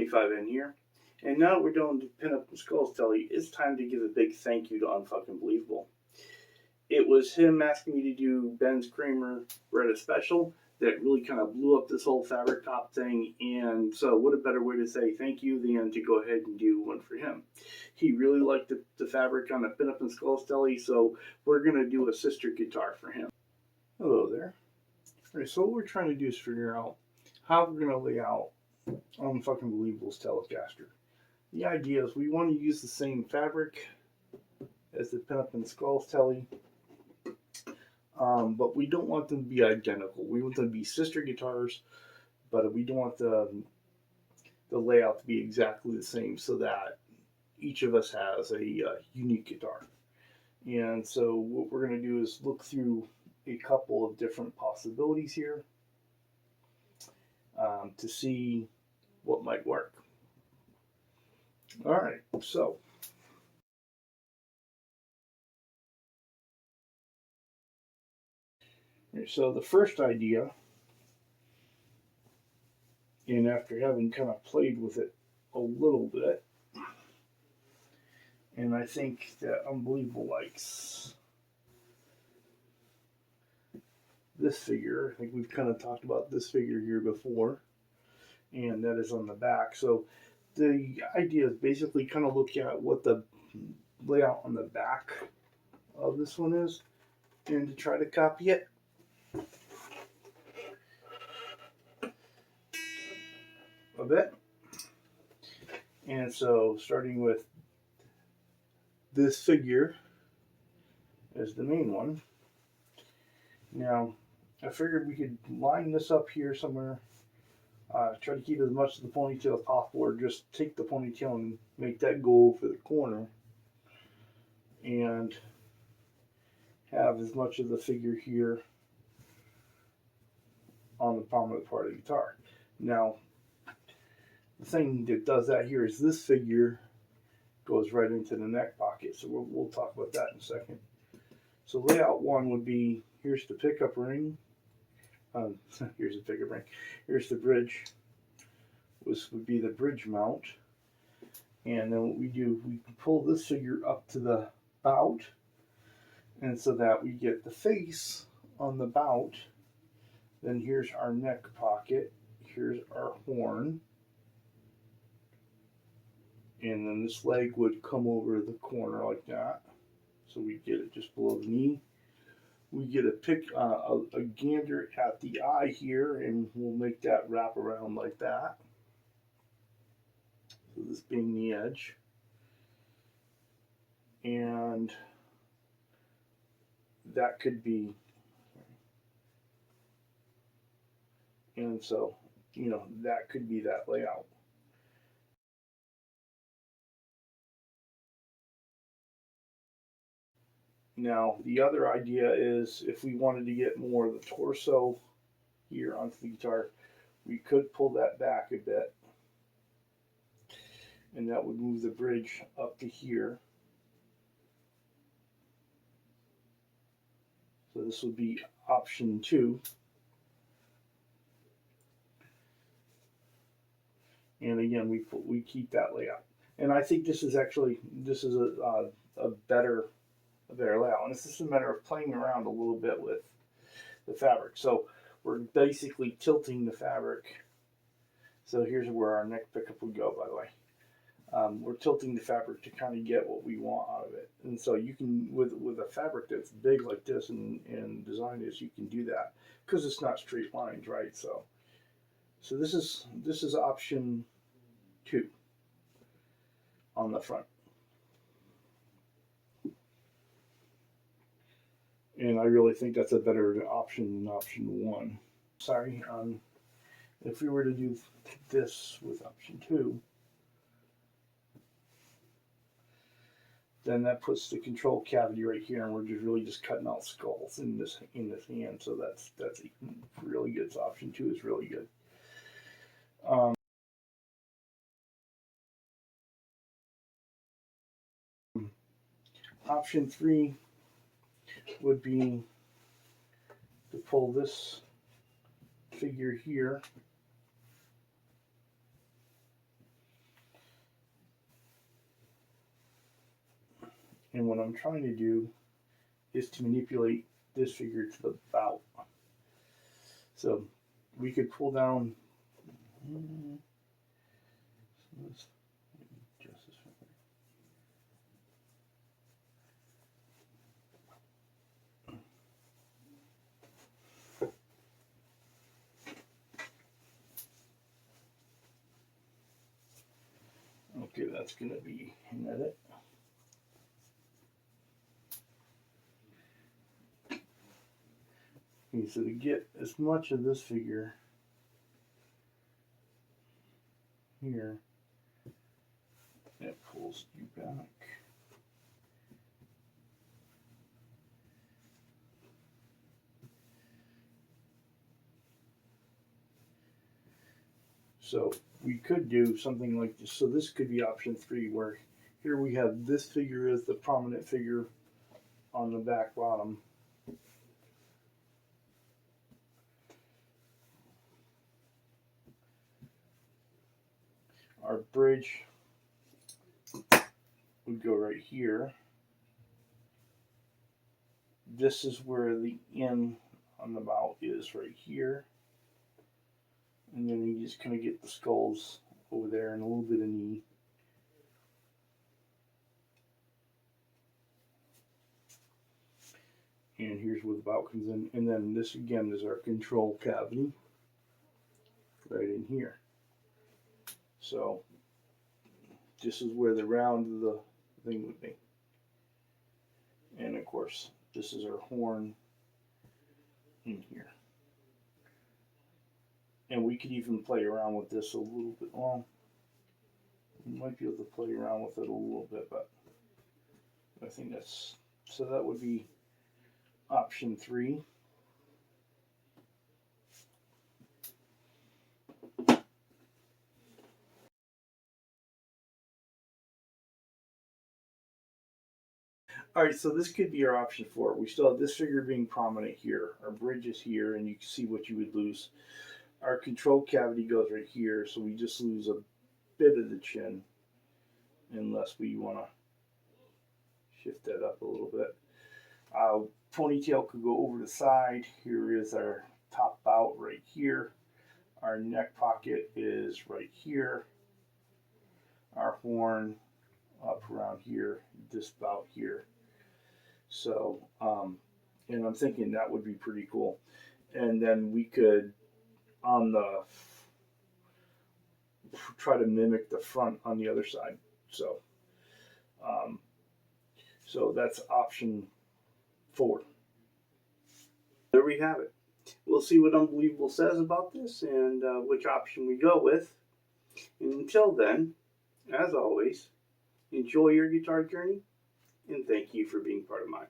25 in here. And now that we're done with Pin Up Skulls Telly, it's time to give a big thank you to Unfcknblvbl. It was him asking me to do Ben's Kramer Reddit special that really kind of blew up this whole fabric top thing. And so what a better way to say thank you than to go ahead and do one for him. He really liked the fabric on the Pin Up Skulls Telly, so we're going to do a sister guitar for him. Hello there. All right, so what we're trying to do is figure out how we're going to lay out Unfcknblvbl's Telecaster. The idea is we want to use the same fabric as the Pin Up Skulls Telly, but we don't want them to be identical. We want them to be sister guitars, but we don't want the layout to be exactly the same so that each of us has a unique guitar. And so what we're going to do is look through a couple of different possibilities here to see what might work. All right, so the first idea, and after having kind of played with it a little bit, and I think that Unbelievable likes this figure. I think we've kind of talked about this figure here before, and that is on the back. So the idea is basically kind of look at what the layout on the back of this one is and to try to copy it. A bit. And so starting with this figure as the main one. Now I figured we could line this up here somewhere, try to keep as much of the ponytail as possible, or just take the ponytail and make that go over the corner and have as much of the figure here on the prominent part of the guitar. Now the thing that does that here is this figure goes right into the neck pocket, so we'll talk about that in a second. So layout one would be, here's the pickup ring, here's the pickup ring, here's the bridge. This would be the bridge mount, and then what we do, we pull this figure up to the bout, and so that we get the face on the bout. Then here's our neck pocket, here's our horn, and then this leg would come over the corner like that, so we get it just below the knee. We get a gander at the eye here, and we'll make that wrap around like that. So this being the edge, and that could be, and so that could be that layout. Now, the other idea is if we wanted to get more of the torso here onto the guitar, we could pull that back a bit, and that would move the bridge up to here. So this would be option 2. And again, we keep that layout. And I think this is a better layout. And it's just a matter of playing around a little bit with the fabric. So we're basically tilting the fabric. So here's where our neck pickup would go, by the way. We're tilting the fabric to kind of get what we want out of it. And so you can, with a fabric that's big like this and designed as, you can do that because it's not straight lines, right? So this is option 2 on the front. And I really think that's a better option than option 1. Sorry, if we were to do this with option 2, then that puts the control cavity right here, and we're just cutting out skulls in this hand. So that's really good. So option 2 is really good. Option 3 would be to pull this figure here And what I'm trying to do is to manipulate this figure to the bout. So we could pull down. Okay, that's going to be an edit. Okay, so to get as much of this figure here, it pulls you back. So we could do something like this. So this could be option 3, where here we have this figure as the prominent figure on the back bottom. Our bridge would go right here. This is where the in on the bout is, right here. And then you just kind of get the skulls over there and a little bit of knee. And here's where the bout comes in. And then this again is our control cavity right in here. So this is where the round of the thing would be. And of course, this is our horn in here. And we could even play around with this a little bit. Well, we might be able to play around with it a little bit, but I think that's, so that would be option 3. Alright, so this could be our option 4. We still have this figure being prominent here. Our bridge is here, and you can see what you would lose. Our control cavity goes right here, so we just lose a bit of the chin, unless we want to shift that up a little bit. Ponytail could go over the side. Here is our top bout right here. Our neck pocket is right here. Our horn up around here, this bout here. So, and I'm thinking that would be pretty cool. And then we could, on the, try to mimic the front on the other side. So, so that's option 4. There we have it. We'll see what Unbelievable says about this and which option we go with. And until then, as always, enjoy your guitar journey, and thank you for being part of mine.